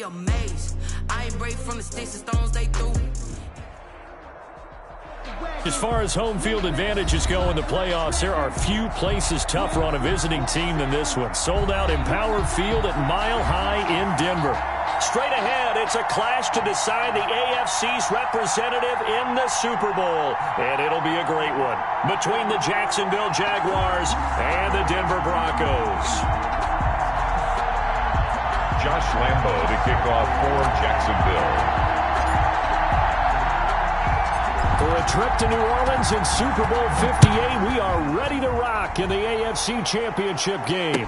amazed. I ain't brave from the sticks and stones they threw. As far as home field advantages go in the playoffs, there are few places tougher on a visiting team than this one. Sold out Empower Field at Mile High in Denver. Straight ahead, it's a clash to decide the AFC's representative in the Super Bowl. And it'll be a great one between the Jacksonville Jaguars and the Denver Broncos. Josh Lambo to kick off for Jacksonville. For a trip to New Orleans in Super Bowl 58, we are ready to rock in the AFC Championship game.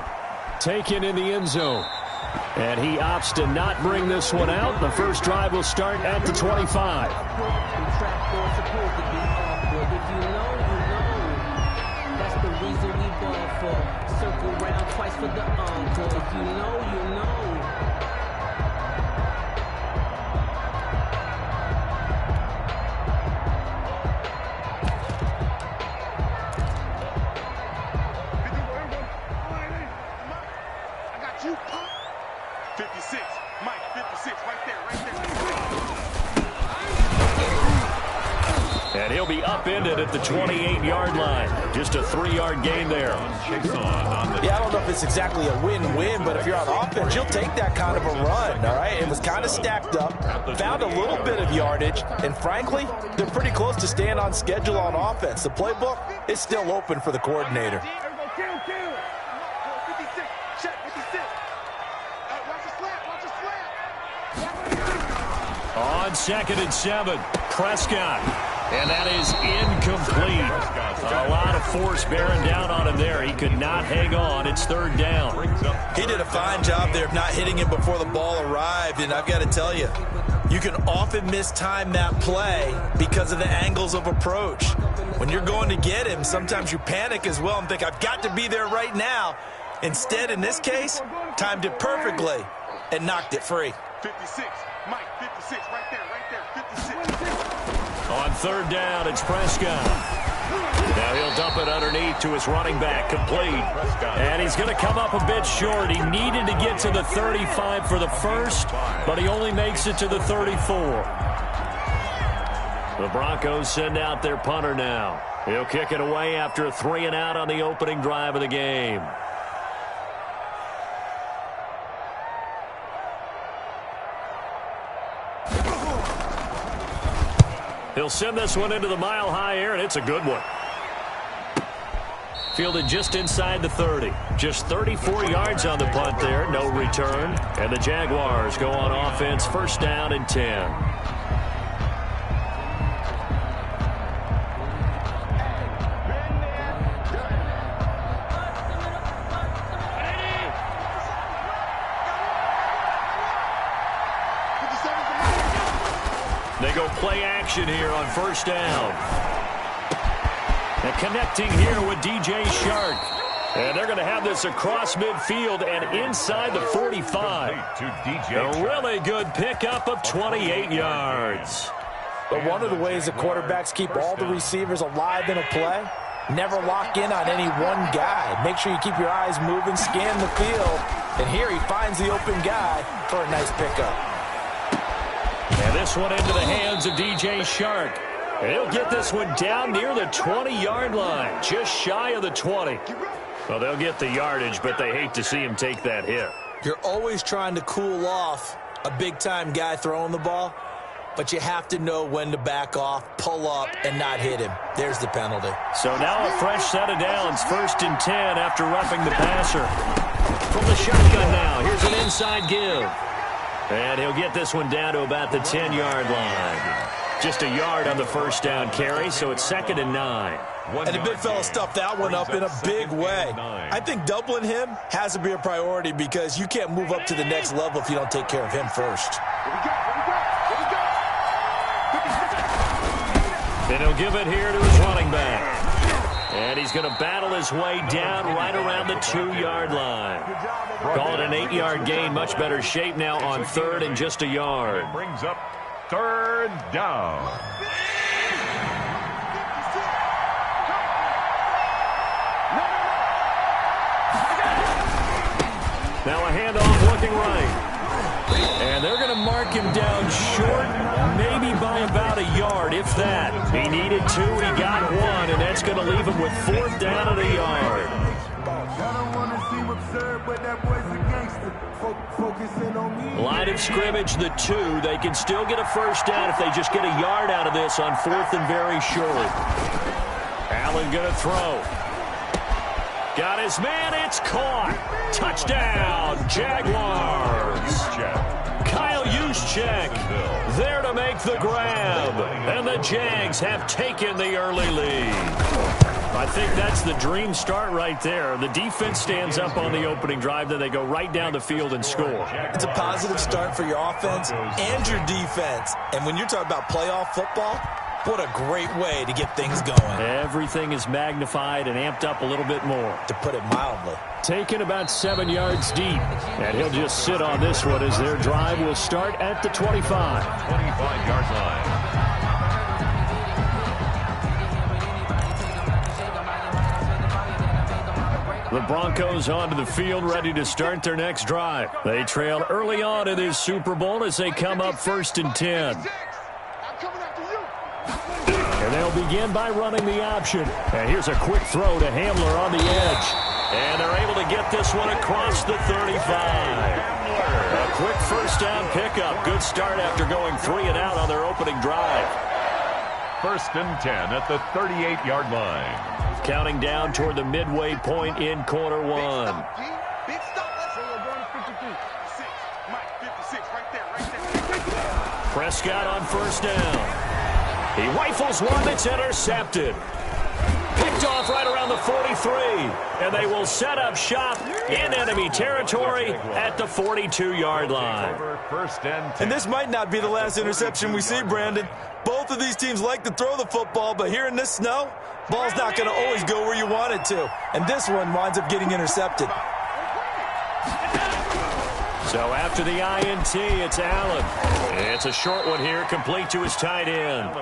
Taken in the end zone. And he opts to not bring this one out. The first drive will start at the 25. That's the reason we ball for. Circle round twice for the encore. If you know, you know. And he'll be upended at the 28-yard line. Just a 3-yard gain there. Yeah, I don't know if it's exactly a win-win, but if you're on offense, you'll take that kind of a run, all right? It was kind of stacked up, found a little bit of yardage, and frankly, they're pretty close to staying on schedule on offense. The playbook is still open for the coordinator. On 2nd and 7, Prescott. And that is incomplete. A lot of force bearing down on him there. He could not hang on. It's 3rd down. He did a fine job there of not hitting him before the ball arrived, and I've got to tell you, you can often mistime that play because of the angles of approach. When you're going to get him, sometimes you panic as well and think, I've got to be there right now. Instead, in this case, timed it perfectly and knocked it free. 56, Mike, 56, right there, 56. On 3rd down, it's Prescott. Now he'll dump it underneath to his running back, complete. And he's going to come up a bit short. He needed to get to the 35 for the first, but he only makes it to the 34. The Broncos send out their punter now. He'll kick it away after a 3-and-out on the opening drive of the game. He'll send this one into the mile-high air, and it's a good one. Fielded just inside the 30. Just 34 yards on the punt there, no return. And the Jaguars go on offense, 1st down and 10. They go play action here on 1st down. And connecting here with DJ Shark. And they're going to have this across midfield and inside the 45. A really good pickup of 28 yards. But one of the ways that quarterbacks keep all the receivers alive in a play, never lock in on any one guy. Make sure you keep your eyes moving, scan the field. And here he finds the open guy for a nice pickup. And this one into the hands of DJ Shark. And he'll get this one down near the 20-yard line, just shy of the 20. Well, they'll get the yardage, but they hate to see him take that hit. You're always trying to cool off a big-time guy throwing the ball, but you have to know when to back off, pull up, and not hit him. There's the penalty. So now a fresh set of downs, 1st and 10 after roughing the passer. From the shotgun now, here's an inside give. And he'll get this one down to about the 10-yard line. Just a yard on the 1st down carry, so it's 2nd and 9. And the big fella stuffed that one up in a big way. I think doubling him has to be a priority because you can't move up to the next level if you don't take care of him first. And he'll give it here to his running back. And he's going to battle his way down right around the 2-yard line. Call it an 8-yard gain. Much better shape now on 3rd and just a yard. Brings up 3rd down. Now a handoff looking right. And they're going to mark him down short, maybe by about a yard, if that. He needed 2, he got 1, and that's going to leave him with 4th down at a yard. Line of scrimmage, the 2. They can still get a 1st down if they just get a yard out of this on 4th and very short. Allen going to throw. Got his man, it's caught. Touchdown, Jaguars. Kyle Juszczyk there to make the grab. And the Jags have taken the early lead. I think that's the dream start right there. The defense stands up on the opening drive, then they go right down the field and score. It's a positive start for your offense and your defense. And when you're talking about playoff football, what a great way to get things going. Everything is magnified and amped up a little bit more. To put it mildly. Taken about 7 yards deep. And he'll just sit on this one as their drive will start at the 25. 25-yard line. The Broncos onto the field, ready to start their next drive. They trail early on in this Super Bowl as they come up 1st and 10. And they'll begin by running the option. And here's a quick throw to Hamler on the edge. And they're able to get this one across the 35. A quick 1st down pickup. Good start after going 3 and out on their opening drive. 1st and 10 at the 38-yard line. Counting down toward the midway point in quarter 1. Big stop. Prescott on 1st down. He rifles one that's intercepted. Picked off right around the 43. And they will set up shop in enemy territory at the 42-yard line. And this might not be the last interception we see, Brandon. Both of these teams like to throw the football, but here in this snow, ball's not going to always go where you want it to. And this one winds up getting intercepted. So after the INT, it's Allen. It's a short one here, complete to his tight end.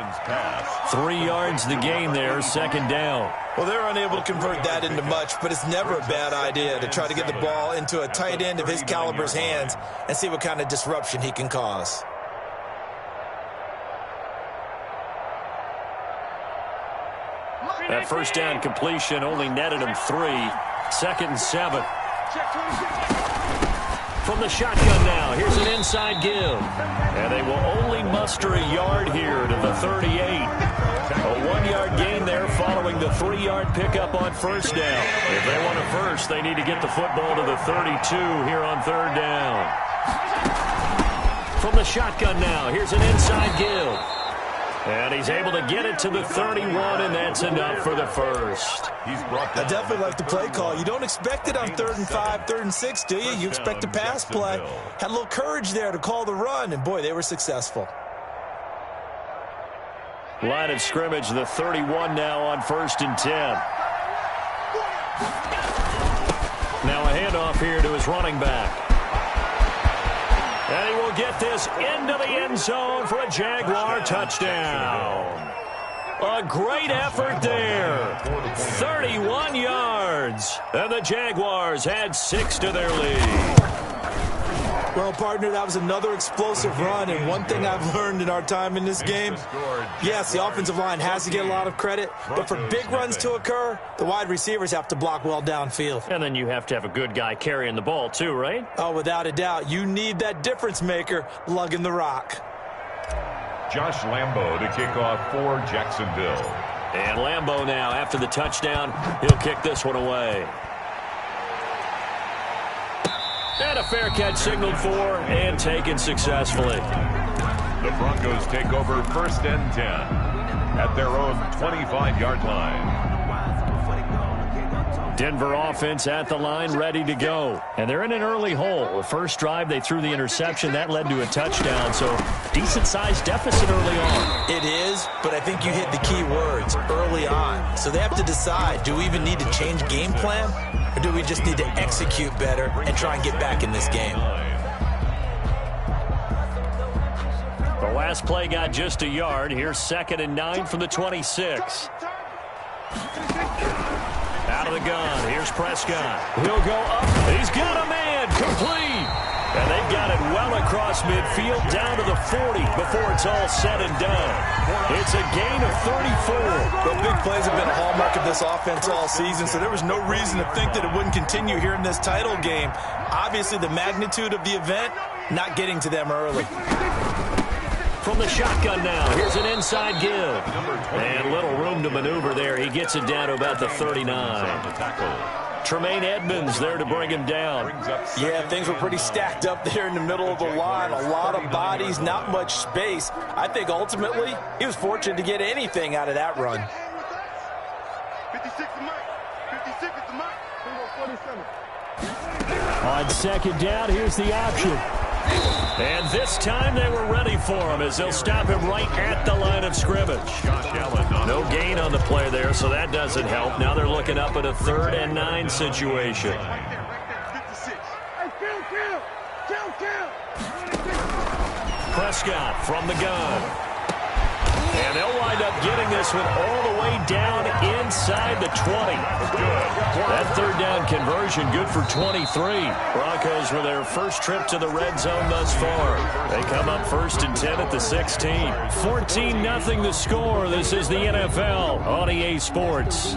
3 yards the gain there, 2nd down. Well, they're unable to convert that into much, but it's never a bad idea to try to get the ball into a tight end of his caliber's hands and see what kind of disruption he can cause. That 1st down completion only netted him 3. 2nd and 7. From the shotgun now, here's an inside give. And they will only muster a yard here to the 38. A 1-yard gain there following the 3-yard pickup on 1st down. If they want a first, they need to get the football to the 32 here on 3rd down. From the shotgun now, here's an inside give. And he's able to get it to the 31, and that's enough for the first. I definitely like the play call. You don't expect it on 3rd and 5, 3rd and 6, do you? You expect a pass play. Had a little courage there to call the run, and boy, they were successful. Line of scrimmage, the 31 now on 1st and 10. Now a handoff here to his running back. And he will get this into the end zone for a Jaguar touchdown. A great effort there. 31 yards. And the Jaguars had 6 to their lead. Well, partner, that was another explosive run, and one thing I've learned in our time in this game, yes, the offensive line has to get a lot of credit, but for big runs to occur, the wide receivers have to block well downfield. And then you have to have a good guy carrying the ball too, right? Oh, without a doubt. You need that difference maker lugging the rock. Josh Lambo to kick off for Jacksonville. And Lambo now, after the touchdown, he'll kick this one away. And a fair catch signaled for and taken successfully. The Broncos take over 1st and 10 at their own 25-yard line. Denver offense at the line, ready to go. And they're in an early hole. The first drive, they threw the interception. That led to a touchdown, so decent-sized deficit early on. It is, but I think you hit the key words, early on. So they have to decide, do we even need to change game plan, or do we just need to execute better and try and get back in this game? The last play got just a yard. Here's 2nd and 9 from the 26. Out of the gun. Here's Prescott. He'll go up. He's got a man. Complete. And they've got it well across midfield down to the 40 before it's all said and done. It's a gain of 34. The big plays have been a hallmark of this offense all season, so there was no reason to think that it wouldn't continue here in this title game. Obviously, the magnitude of the event not getting to them early. From the shotgun now, here's an inside give. And little room to maneuver there. He gets it down to about the 39. Tremaine Edmonds there to bring him down. Yeah, things were pretty stacked up there in the middle of the line. A lot of bodies, not much space. I think ultimately he was fortunate to get anything out of that run. 56 is Mike. 56 is Mike. 47. On second down, here's the option. And this time they were ready for him as they'll stop him right at the line of scrimmage. No gain on the play there, so that doesn't help. Now they're looking up at a 3rd and 9 situation. Prescott from the gun. And they'll wind up getting this one all the way down inside the 20. That 3rd down conversion good for 23. Broncos with their first trip to the red zone thus far. They come up 1st and 10 at the 16. 14-0 the score. This is the NFL on EA Sports.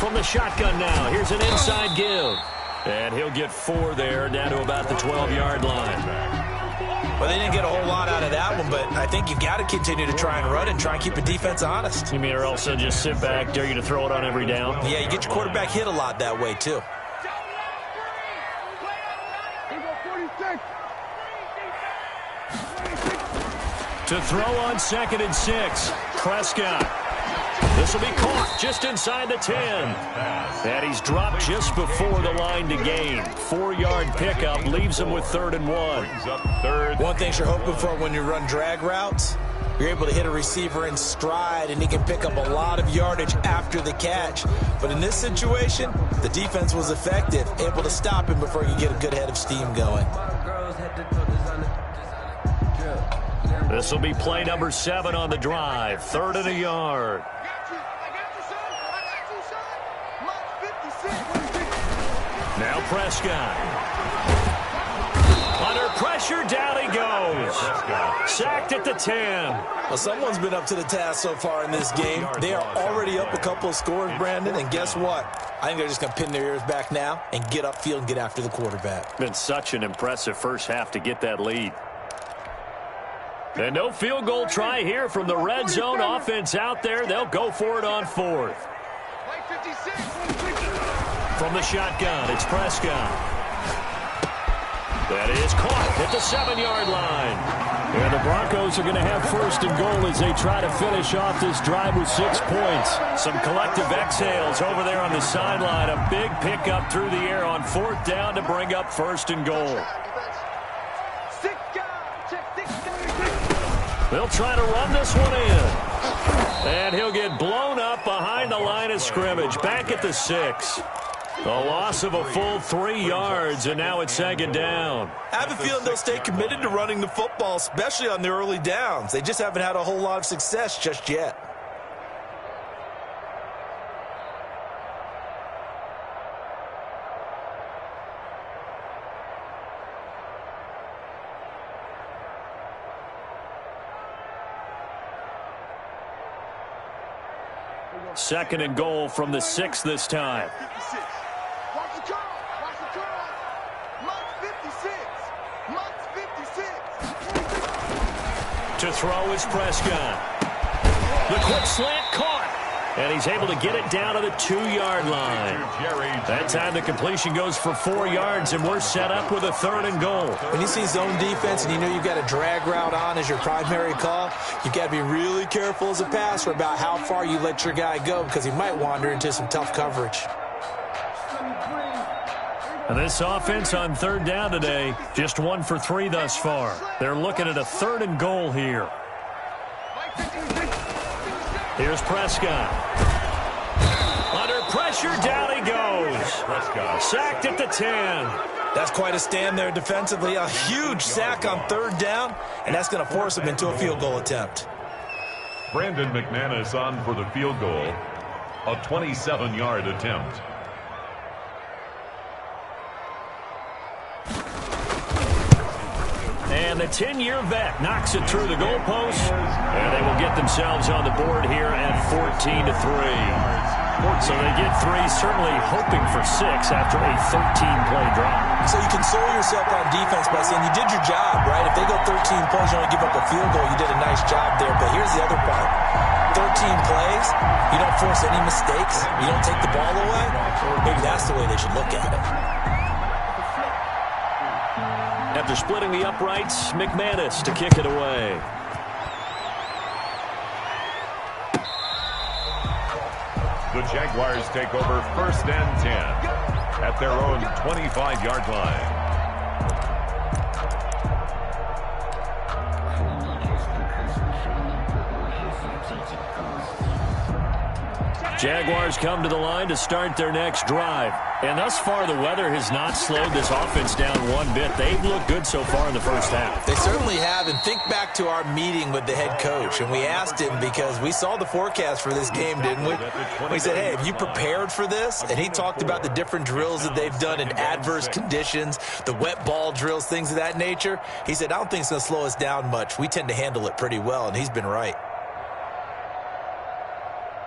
From the shotgun now, here's an inside give. And he'll get 4 there, down to about the 12-yard line. Well, they didn't get a whole lot out of that one, but I think you got to continue to try and run and try and keep the defense honest. You mean or else they'll just sit back, dare you to throw it on every down? Yeah, you get your quarterback hit a lot that way, too. To throw on 2nd and 6, Prescott. This will be caught just inside the 10. And he's dropped just before the line to gain. 4-yard pickup leaves him with 3rd and 1. One thing you're hoping for when you run drag routes, you're able to hit a receiver in stride, and he can pick up a lot of yardage after the catch. But in this situation, the defense was effective, able to stop him before he could get a good head of steam going. This will be play number 7 on the drive. 3rd and a yard. Now Prescott. Under pressure, down he goes. Sacked at the 10. Well, someone's been up to the task so far in this game. They are already up a couple of scores, Brandon, and guess what? I think they're just going to pin their ears back now and get upfield and get after the quarterback. Been such an impressive first half to get that lead. And no field goal try here from the red zone offense out there. They'll go for it on 4th. From the shotgun, it's Prescott. That is caught at the 7-yard line. And the Broncos are going to have 1st and goal as they try to finish off this drive with 6 points. Some collective exhales over there on the sideline. A big pickup through the air on 4th down to bring up 1st and goal. They'll try to run this one in. And he'll get blown up behind the line of scrimmage. Back at the 6. A loss of a full 3 yards, and now it's 2nd down. I have a feeling they'll stay committed to running the football, especially on the early downs. They just haven't had a whole lot of success just yet. Second and goal from the 6 this time. To throw is Prescott. The quick slant caught. And he's able to get it down to the 2-yard line. That time the completion goes for 4 yards, and we're set up with a 3rd and goal. When you see zone defense and you know you've got a drag route on as your primary call, you've got to be really careful as a passer about how far you let your guy go because he might wander into some tough coverage. And this offense on 3rd down today, just 1 for 3 thus far. They're looking at a 3rd and goal here. Here's Prescott. Under pressure, down he goes. Sacked at the 10. That's quite a stand there defensively. A huge sack on 3rd down, and that's going to force him into a field goal attempt. Brandon McManus on for the field goal. A 27-yard attempt. And the 10-year vet knocks it through the goalpost, and they will get themselves on the board here at 14-3. So they get 3, certainly hoping for 6 after a 13-play drive. So you console yourself on defense by saying you did your job, right? If they go 13 plays, you only give up a field goal, you did a nice job there. But here's the other part. 13 plays, you don't force any mistakes, you don't take the ball away. Maybe that's the way they should look at it. After splitting the uprights, McManus to kick it away. The Jaguars take over 1st and 10 at their own 25-yard line. Jaguars come to the line to start their next drive. And thus far, the weather has not slowed this offense down one bit. They've looked good so far in the first half. They certainly have. And think back to our meeting with the head coach. And we asked him, because we saw the forecast for this game, didn't we? We said, hey, have you prepared for this? And he talked about the different drills that they've done in adverse conditions, the wet ball drills, things of that nature. He said, I don't think it's going to slow us down much. We tend to handle it pretty well, and he's been right.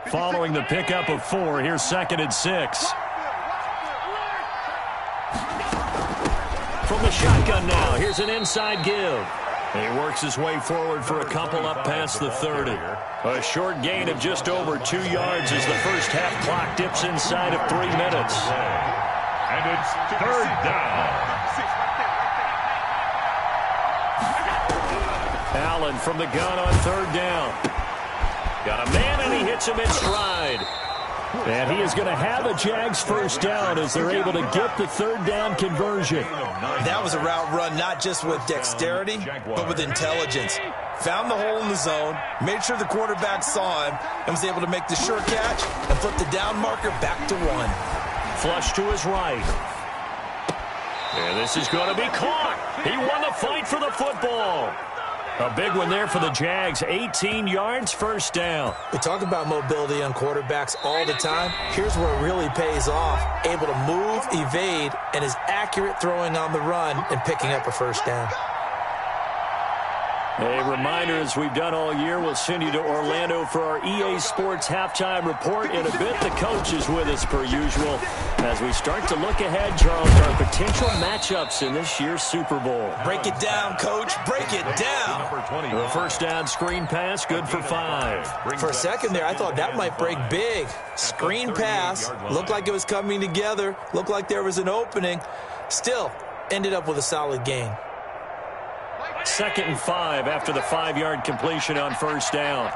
Following the pickup of 4, here's 2nd and 6. From the shotgun now, here's an inside give. He works his way forward for a couple up past the 30. A short gain of just over 2 yards as the first half clock dips inside of 3 minutes. And it's 3rd down. Allen from the gun on 3rd down. Got a man, and he hits him in stride. And he is going to have a Jags first down as they're able to get the 3rd down conversion. That was a route run not just with dexterity, but with intelligence. Found the hole in the zone, made sure the quarterback saw him, and was able to make the sure catch and flip the down marker back to 1. Flush to his right. And this is going to be caught. He won the fight for the football. A big one there for the Jags. 18 yards, first down. We talk about mobility on quarterbacks all the time. Here's where it really pays off. Able to move, evade, and is accurate throwing on the run and picking up a first down. A reminder, as we've done all year, we'll send you to Orlando for our EA Sports halftime report. In a bit, the coach is with us per usual as we start to look ahead, Charles, to our potential matchups in this year's Super Bowl. Break it down, Coach. Break it down. The first down screen pass, good for 5. For a second there, I thought that might break big. Screen pass. Looked like it was coming together. Looked like there was an opening. Still, ended up with a solid gain. 2nd and 5 after the 5-yard completion on first down.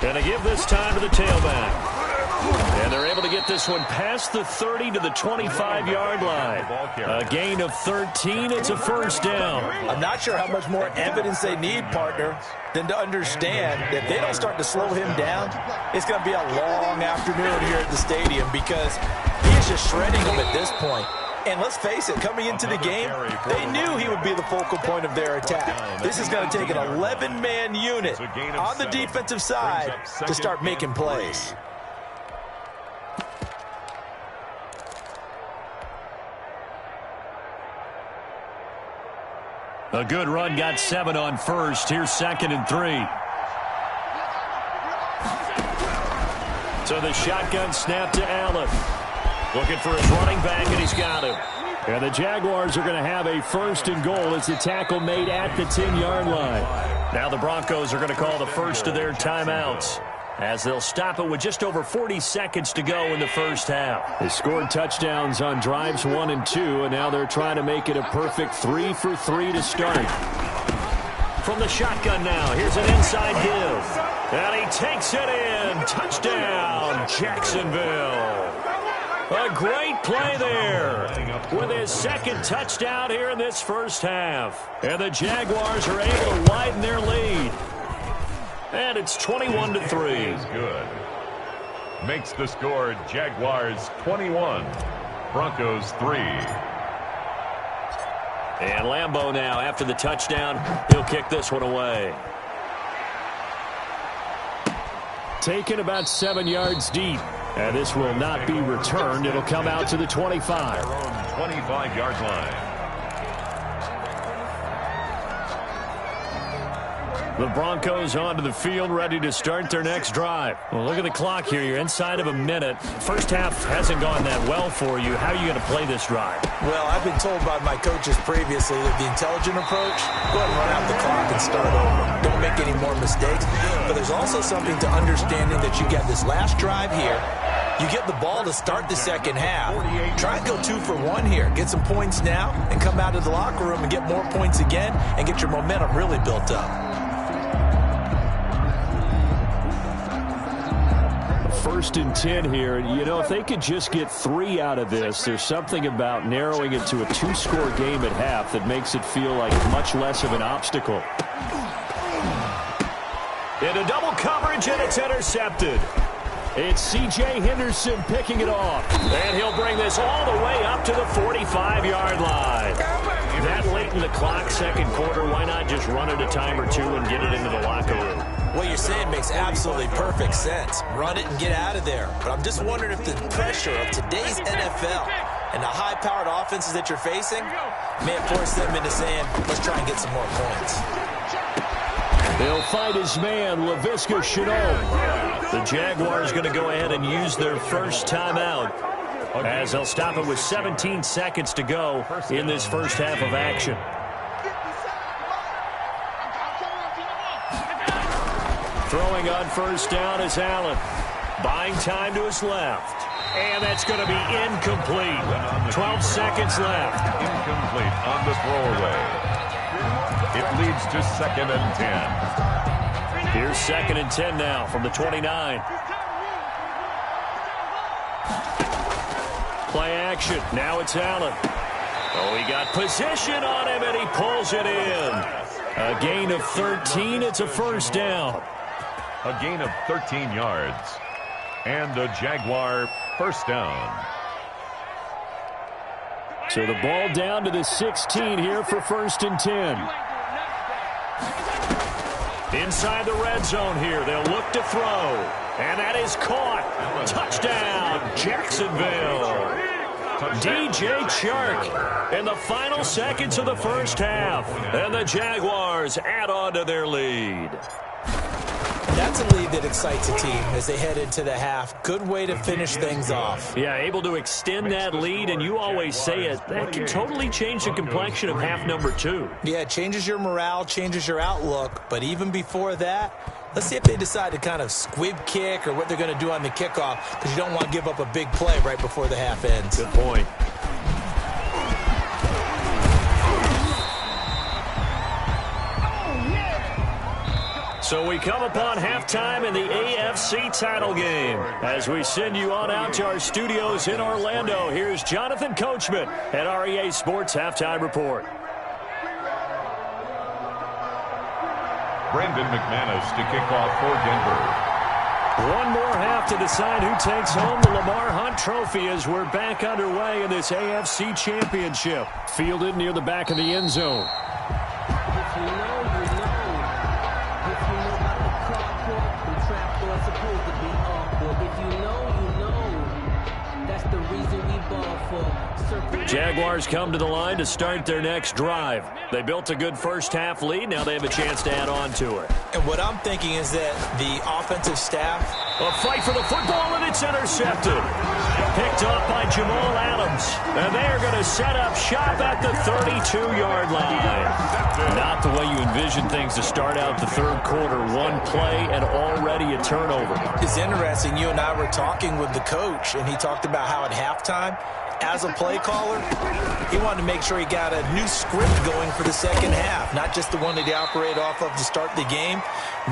And they give this time to the tailback. And they're able to get this one past the 30 to the 25-yard line. A gain of 13. It's a first down. I'm not sure how much more evidence they need, partner, than to understand that if they don't start to slow him down, it's going to be a long afternoon here at the stadium because he is just shredding them at this point. And let's face it, coming into the game, they knew he would be the focal point of their attack. This is going to take an 11-man unit on the defensive side to start making plays. A good run, got 7 on first. Here's 2nd and 3. So the shotgun snap to Allen. Looking for his running back, and he's got him. And the Jaguars are going to have a 1st and goal as the tackle made at the 10-yard line. Now the Broncos are going to call the first of their timeouts as they'll stop it with just over 40 seconds to go in the first half. They scored touchdowns on drives 1 and 2, and now they're trying to make it a perfect 3 for 3 to start. From the shotgun now, here's an inside give. And he takes it in. Touchdown, Jacksonville. A great play there with his 2nd touchdown here in this first half. And the Jaguars are able to widen their lead. And it's 21-3. Good. Makes the score Jaguars 21, Broncos 3. And Lambeau now, after the touchdown, he'll kick this one away. taken about 7 yards deep. And this will not be returned. It'll come out to the 25. Their own 25-yard line. The Broncos onto the field, ready to start their next drive. Well, look at the clock here. You're inside of a minute. First half hasn't gone that well for you. How are you going to play this drive? Well, I've been told by my coaches previously that the intelligent approach, go ahead and run out the clock and start over. Don't make any more mistakes. But there's also something to understanding that you get this last drive here. You get the ball to start the second half. Try and go 2 for 1 here. Get some points now and come out of the locker room and get more points again and get your momentum really built up. 1st and 10 here. You know, if they could just get 3 out of this, there's something about narrowing it to a 2-score game at half that makes it feel like much less of an obstacle. Into double coverage, and it's intercepted. It's C.J. Henderson picking it off. And he'll bring this all the way up to the 45-yard line. That late in the clock, second quarter, why not just run it a time or two and get it into the locker room? What you're saying makes absolutely perfect sense. Run it and get out of there. But I'm just wondering if the pressure of today's NFL and the high-powered offenses that you're facing may have forced them into saying, let's try and get some more points. They'll fight his man, Laviska Shenault. The Jaguars going to go ahead and use their first timeout, as they'll stop it with 17 seconds to go in this first half of action. Throwing on first down is Allen. Buying time to his left. And that's going to be incomplete. 12 seconds left. Incomplete on the throwaway. It leads to 2nd and 10. Here's 2nd and 10 now from the 29. Play action. Now it's Allen. Oh, he got position on him, and he pulls it in. A gain of 13. It's a first down. A gain of 13 yards. And a Jaguar first down. So the ball down to the 16 here for 1st and 10. Inside the red zone here. They'll look to throw. And that is caught. Touchdown, Jacksonville. DJ Chark in the final seconds of the first half. And the Jaguars add on to their lead. That's a lead that excites a team as they head into the half. Good way to finish things off. Yeah, able to extend that lead, and you always say it, that can totally change the complexion of half number 2. Yeah, it changes your morale, changes your outlook, but even before that, let's see if they decide to kind of squib kick or what they're going to do on the kickoff, because you don't want to give up a big play right before the half ends. Good point. So we come upon halftime in the AFC title game. As we send you on out to our studios in Orlando, here's Jonathan Coachman at REA Sports Halftime Report. Brandon McManus to kick off for Denver. One more half to decide who takes home the Lamar Hunt Trophy as we're back underway in this AFC Championship. Fielded near the back of the end zone. If you know, you know. If you know about the carport, the trapdoor's supposed to be awkward. If you know, you know. That's the reason we ball for. Circle. Jaguars come to the line to start their next drive. They built a good first half lead. Now they have a chance to add on to it. And what I'm thinking is that the offensive staff... A fight for the football, and it's intercepted. Picked off by Jamal Adams. And they are going to set up shop at the 32-yard line. Not the way you envision things to start out the third quarter. One play and already a turnover. It's interesting. You and I were talking with the coach, and he talked about how at halftime, as a play caller, he wanted to make sure he got a new script going for the second half, not just the one that he operated off of to start the game.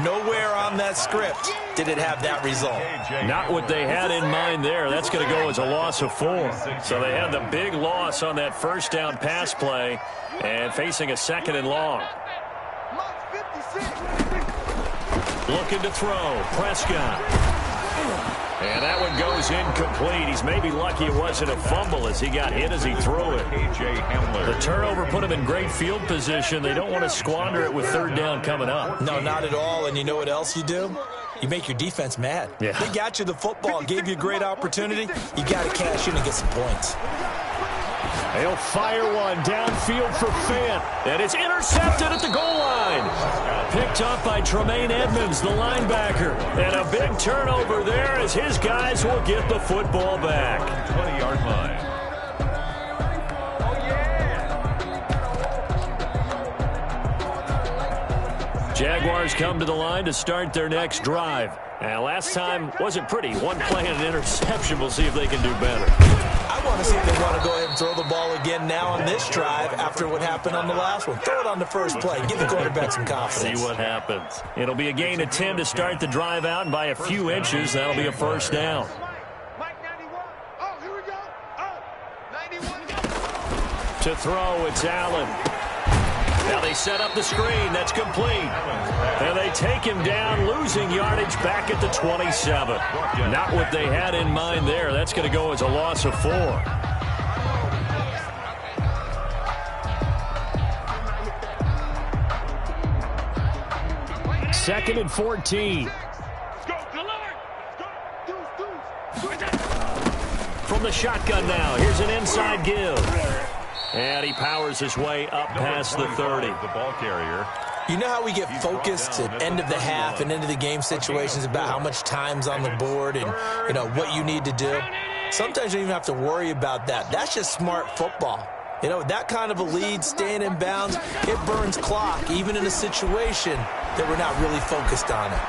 Nowhere on that script did it have that result. Not what they had in mind there. That's going to go as a loss of 4. So they had the big loss on that first down pass play and facing a second and long. Looking to throw. Prescott. And that one goes incomplete. He's maybe lucky it wasn't a fumble as he got hit as he threw it. The turnover put him in great field position. They don't want to squander it with third down coming up. No, not at all. And you know what else you do? You make your defense mad. Yeah. They got you the football, gave you a great opportunity. You got to cash in and get some points. He'll fire one downfield for Fant, and it's intercepted at the goal line. Picked up by Tremaine Edmonds, the linebacker. And a big turnover there as his guys will get the football back. 20-yard line. Jaguars come to the line to start their next drive. And last time wasn't pretty. One play and an interception. We'll see if they can do better. I want to see if they want to go ahead and throw the ball again now on this drive after what happened on the last one. Throw it on the first play. Give the quarterback some confidence. See what happens. It'll be a gain of 10 to start the drive out, and by a few inches, that'll be a first down. Mike 91. Oh, here we go. Oh, 91. To throw, it's Allen. Now they set up the screen. That's complete. And they take him down, losing yardage back at the 27. Not what they had in mind there. That's going to go as a loss of 4. Second and 14. Let's go. Deliver. Let's go. From the shotgun now. Here's an inside give. And he powers his way up past the 30. The ball carrier. You know how we get focused at end of the half and into the game situations about how much time's on the board and, you know, what you need to do? Sometimes you don't even have to worry about that. That's just smart football. You know, that kind of a lead, staying in bounds, it burns clock, even in a situation that we're not really focused on it.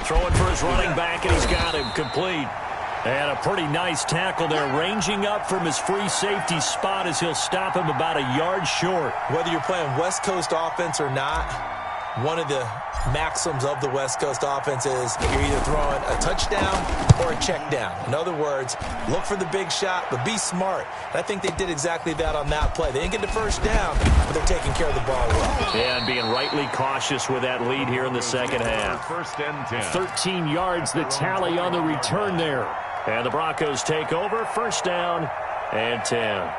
Throwing for his running back, and he's got him complete. And a pretty nice tackle there, ranging up from his free safety spot as he'll stop him about a yard short. Whether you're playing West Coast offense or not, one of the maxims of the West Coast offense is you're either throwing a touchdown or a check down. In other words, look for the big shot, but be smart. And I think they did exactly that on that play. They didn't get the first down, but they're taking care of the ball well. And being rightly cautious with that lead here in the second half. First and 10. 13 yards the tally on the return there. And the Broncos take over, first down and 10.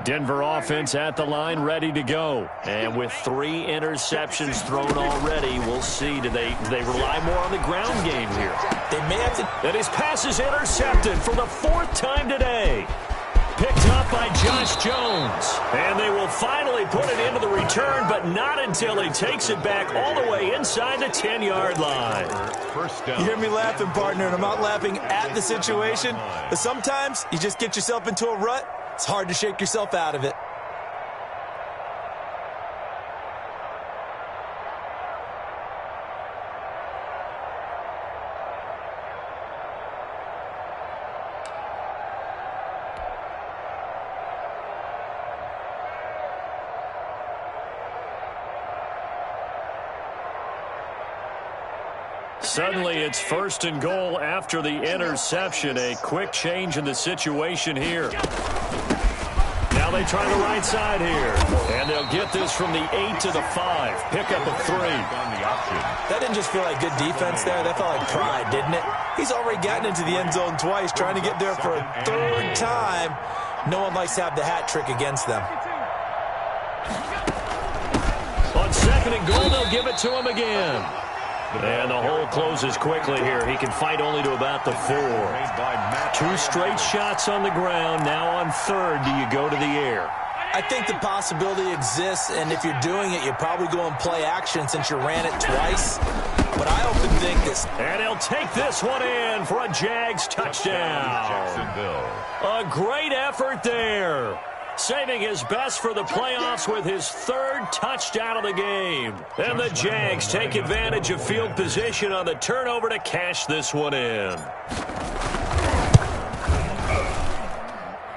Denver offense at the line, ready to go. And with 3 interceptions thrown already, we'll see. Do they rely more on the ground game here? They may have to. And his pass is intercepted for the 4th time today. Picked up by Josh Jones. And they will finally put it into the return, but not until he takes it back all the way inside the 10-yard line. First down. You hear me laughing, partner, and I'm not laughing at the situation, but sometimes you just get yourself into a rut. It's hard to shake yourself out of it. Suddenly it's first and goal after the interception. A quick change in the situation here. Now they try the right side here. And they'll get this from the 8 to the 5. Pickup of 3. On the option. That didn't just feel like good defense there. That felt like pride, didn't it? He's already gotten into the end zone twice, trying to get there for a 3rd time. No one likes to have the hat trick against them. On second and goal, they'll give it to him again. And the hole closes quickly here. He can fight only to about the 4. 2 straight shots on the ground. Now on 3rd, do you go to the air? I think the possibility exists, and if you're doing it, you're probably going play action since you ran it twice. But I often think this. And he'll take this one in for a Jags touchdown. Jacksonville. A great effort there. Saving his best for the playoffs with his 3rd touchdown of the game. And the Jags take advantage of field position on the turnover to cash this one in.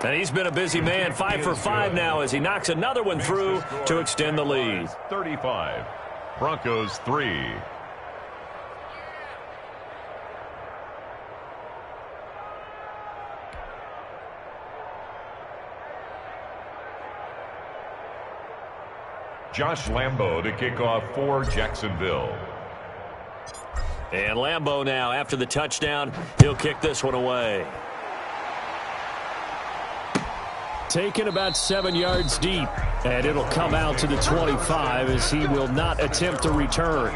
And he's been a busy man, 5 for 5 now as he knocks another one through to extend the lead. 35. Broncos 3. Josh Lambo to kick off for Jacksonville. And Lambo now, after the touchdown, he'll kick this one away. Taken about 7 yards deep, and it'll come out to the 25 as he will not attempt to return.